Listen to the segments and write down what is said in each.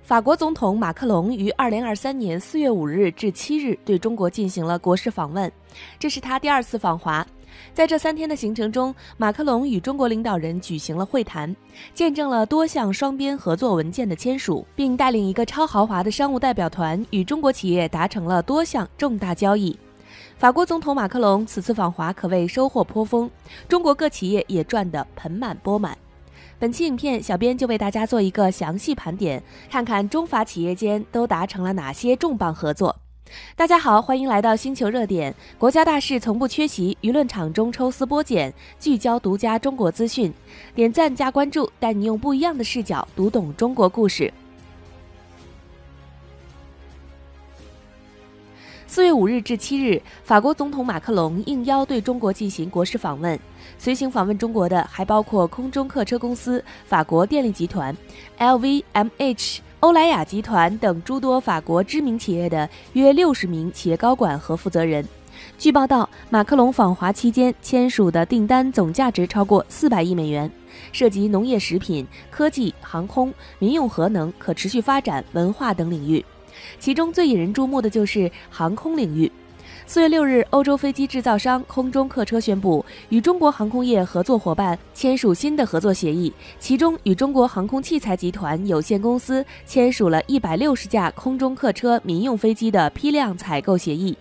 法国总统马克龙于2023年4月5日至7日对中国进行了国事访问，这是他第2次访华。在这3天的行程中，马克龙与中国领导人举行了会谈，见证了多项双边合作文件的签署，并带领一个超豪华的商务代表团与中国企业达成了多项重大交易。法国总统马克龙此次访华可谓收获颇丰，中国各企业也赚得盆满钵满。本期影片，小编就为大家做一个详细盘点，看看中法企业间都达成了哪些重磅合作。大家好，欢迎来到星球热点，国家大事从不缺席，舆论场中抽丝剥茧，聚焦独家中国资讯。点赞加关注，带你用不一样的视角读懂中国故事。4月5日至7日，法国总统马克龙应邀对中国进行国事访问。随行访问中国的还包括空中客车公司、法国电力集团、LVMH、欧莱雅集团等诸多法国知名企业的约60名企业高管和负责人。据报道，马克龙访华期间签署的订单总价值超过400亿美元，涉及农业、食品、科技、航空、民用核能、可持续发展、文化等领域。其中最引人注目的就是航空领域。4月6日，欧洲飞机制造商空中客车宣布与中国航空业合作伙伴签署新的合作协议，其中与中国航空器材集团有限公司签署了160架空中客车民用飞机的批量采购协议，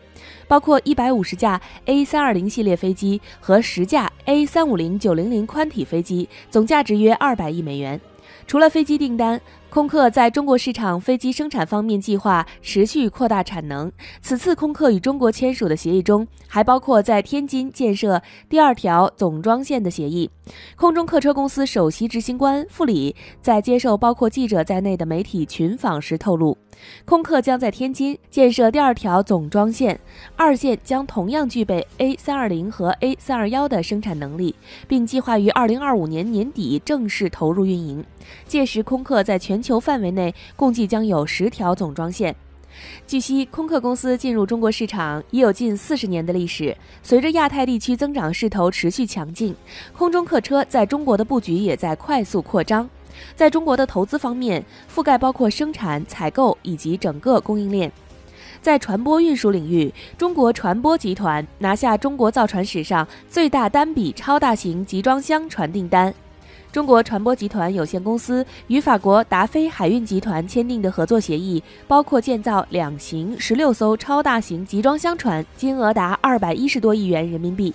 包括150架 A320 系列飞机和10架 A350-900 宽体飞机，总价值约200亿美元。除了飞机订单，空客在中国市场飞机生产方面计划持续扩大产能。此次空客与中国签署的协议中，还包括在天津建设第2条总装线的协议。空中客车公司首席执行官傅里在接受包括记者在内的媒体群访时透露，空客将在天津建设第2条总装线，2线将同样具备 A320 和 A321 的生产能力，并计划于2025年年底正式投入运营。届时，空客在全球范围内共计将有10条总装线。据悉，空客公司进入中国市场已有近40年的历史，随着亚太地区增长势头持续强劲，空中客车在中国的布局也在快速扩张。在中国的投资方面，覆盖包括生产、采购以及整个供应链。在船舶运输领域，中国船舶集团拿下中国造船史上最大单笔超大型集装箱船订单。中国船舶集团有限公司与法国达菲海运集团签订的合作协议，包括建造2型16艘超大型集装箱船，金额达210多亿元人民币。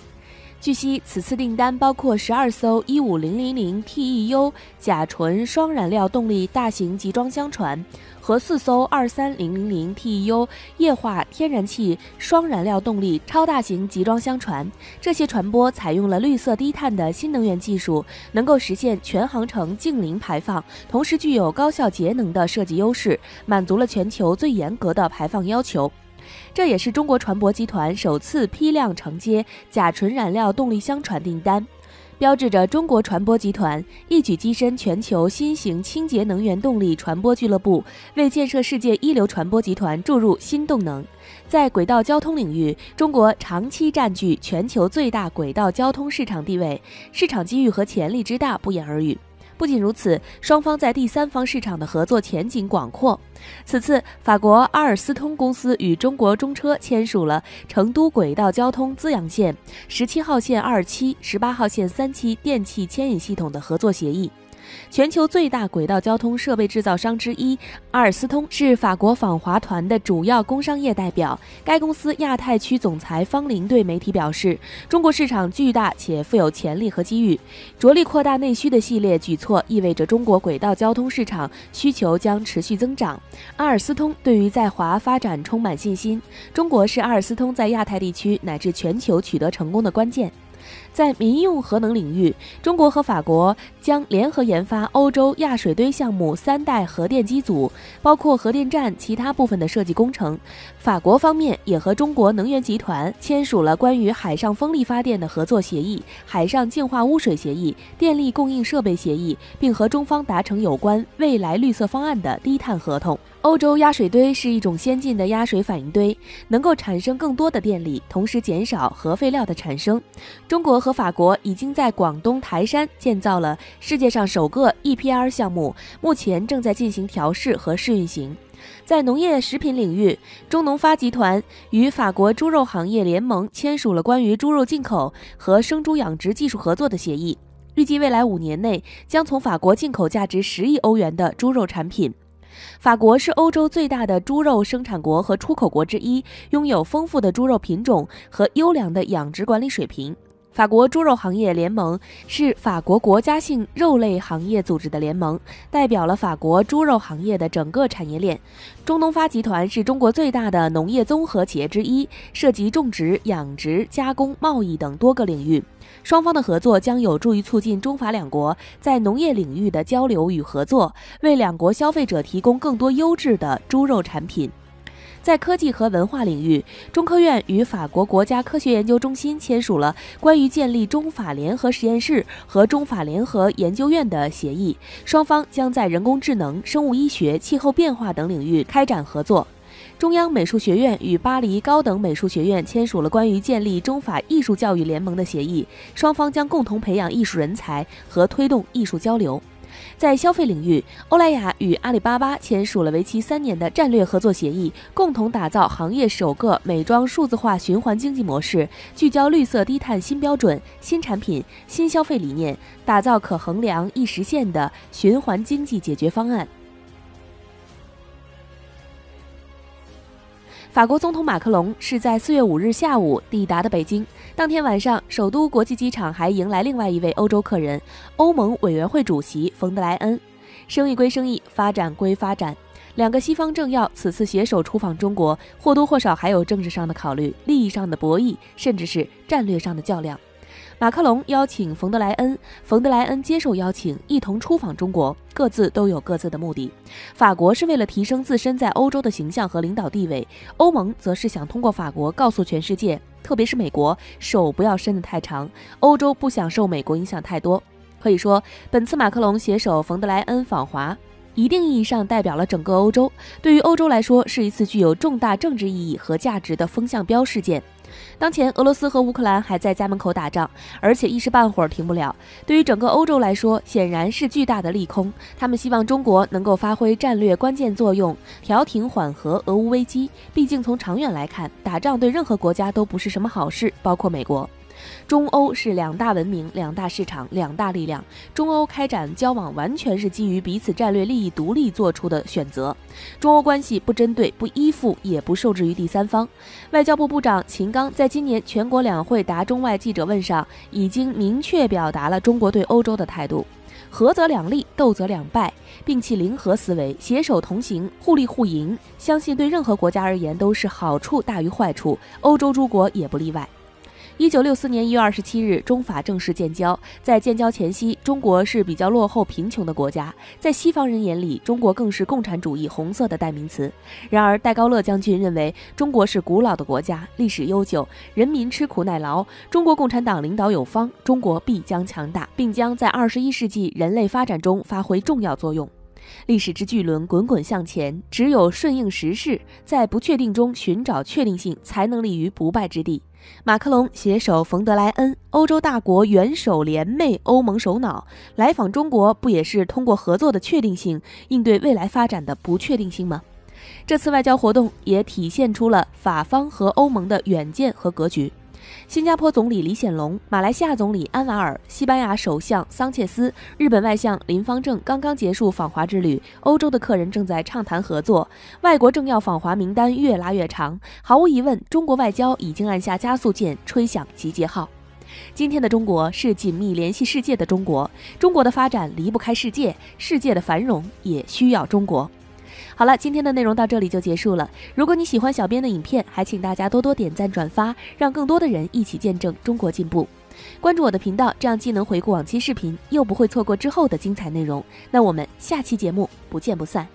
据悉，此次订单包括12艘15000 TEU 甲醇双燃料动力大型集装箱船和4艘23000 TEU 液化天然气双燃料动力超大型集装箱船。这些船舶采用了绿色低碳的新能源技术，能够实现全航程净零排放，同时具有高效节能的设计优势，满足了全球最严格的排放要求。这也是中国船舶集团首次批量承接甲醇燃料动力箱船订单，标志着中国船舶集团一举跻身全球新型清洁能源动力船舶俱乐部，为建设世界一流船舶集团注入新动能。在轨道交通领域，中国长期占据全球最大轨道交通市场地位，市场机遇和潜力之大不言而喻。不仅如此，双方在第三方市场的合作前景广阔。此次，法国阿尔斯通公司与中国中车签署了成都轨道交通资阳线、17号线2期、18号线3期电气牵引系统的合作协议。全球最大轨道交通设备制造商之一，阿尔斯通是法国访华团的主要工商业代表。该公司亚太区总裁方林对媒体表示，中国市场巨大且富有潜力和机遇，着力扩大内需的系列举措意味着中国轨道交通市场需求将持续增长。阿尔斯通对于在华发展充满信心，中国是阿尔斯通在亚太地区乃至全球取得成功的关键。在民用核能领域，中国和法国将联合研发欧洲亚水堆项目3代核电机组，包括核电站其他部分的设计工程。法国方面也和中国能源集团签署了关于海上风力发电的合作协议、海上净化污水协议、电力供应设备协议，并和中方达成有关未来绿色方案的低碳合同。欧洲压水堆是一种先进的压水反应堆，能够产生更多的电力，同时减少核废料的产生。中国和法国已经在广东台山建造了世界上首个 EPR 项目，目前正在进行调试和试运行。在农业食品领域，中农发集团与法国猪肉行业联盟签署了关于猪肉进口和生猪养殖技术合作的协议，预计未来5年内将从法国进口价值10亿欧元的猪肉产品。法国是欧洲最大的猪肉生产国和出口国之一，拥有丰富的猪肉品种和优良的养殖管理水平。法国猪肉行业联盟是法国国家性肉类行业组织的联盟，代表了法国猪肉行业的整个产业链。中农发集团是中国最大的农业综合企业之一，涉及种植、养殖、加工、贸易等多个领域。双方的合作将有助于促进中法两国在农业领域的交流与合作，为两国消费者提供更多优质的猪肉产品。在科技和文化领域，中科院与法国国家科学研究中心签署了关于建立中法联合实验室和中法联合研究院的协议，双方将在人工智能、生物医学、气候变化等领域开展合作。中央美术学院与巴黎高等美术学院签署了关于建立中法艺术教育联盟的协议，双方将共同培养艺术人才和推动艺术交流。在消费领域，欧莱雅与阿里巴巴签署了为期3年的战略合作协议，共同打造行业首个美妆数字化循环经济模式，聚焦绿色低碳新标准、新产品、新消费理念，打造可衡量、易实现的循环经济解决方案。法国总统马克龙是在4月5日下午抵达的北京。当天晚上，首都国际机场还迎来另外一位欧洲客人，欧盟委员会主席冯德莱恩。生意归生意，发展归发展，两个西方政要此次携手出访中国，或多或少还有政治上的考虑、利益上的博弈，甚至是战略上的较量。马克龙邀请冯德莱恩，冯德莱恩接受邀请，一同出访中国，各自都有各自的目的。法国是为了提升自身在欧洲的形象和领导地位，欧盟则是想通过法国告诉全世界，特别是美国，手不要伸得太长，欧洲不想受美国影响太多。可以说，本次马克龙携手冯德莱恩访华，一定意义上代表了整个欧洲，对于欧洲来说是一次具有重大政治意义和价值的风向标事件。当前俄罗斯和乌克兰还在家门口打仗，而且一时半会儿停不了，对于整个欧洲来说显然是巨大的利空。他们希望中国能够发挥战略关键作用，调停缓和俄乌危机。毕竟从长远来看，打仗对任何国家都不是什么好事，包括美国。中欧是2大文明、2大市场、2大力量，中欧开展交往完全是基于彼此战略利益独立做出的选择。中欧关系不针对、不依附，也不受制于第三方。外交部部长秦刚在今年全国两会答中外记者问上，已经明确表达了中国对欧洲的态度：和则两利，斗则两败，摒弃零和思维，携手同行，互利互赢。相信对任何国家而言都是好处大于坏处，欧洲诸国也不例外。1964年1月27日，中法正式建交。在建交前夕，中国是比较落后贫穷的国家，在西方人眼里，中国更是共产主义红色的代名词。然而，戴高乐将军认为中国是古老的国家，历史悠久，人民吃苦耐劳，中国共产党领导有方，中国必将强大，并将在21世纪人类发展中发挥重要作用。历史之巨轮滚滚向前，只有顺应时势，在不确定中寻找确定性，才能立于不败之地。马克龙携手冯德莱恩，欧洲大国元首联袂欧盟首脑来访中国，不也是通过合作的确定性应对未来发展的不确定性吗？这次外交活动也体现出了法方和欧盟的远见和格局。新加坡总理李显龙、马来西亚总理安瓦尔、西班牙首相桑切斯、日本外相林芳正刚刚结束访华之旅，欧洲的客人正在畅谈合作，外国政要访华名单越拉越长。毫无疑问，中国外交已经按下加速键，吹响集结号。今天的中国是紧密联系世界的中国，中国的发展离不开世界，世界的繁荣也需要中国。好了，今天的内容到这里就结束了。如果你喜欢小编的影片，还请大家多多点赞转发，让更多的人一起见证中国进步。关注我的频道，这样既能回顾往期视频，又不会错过之后的精彩内容。那我们下期节目不见不散。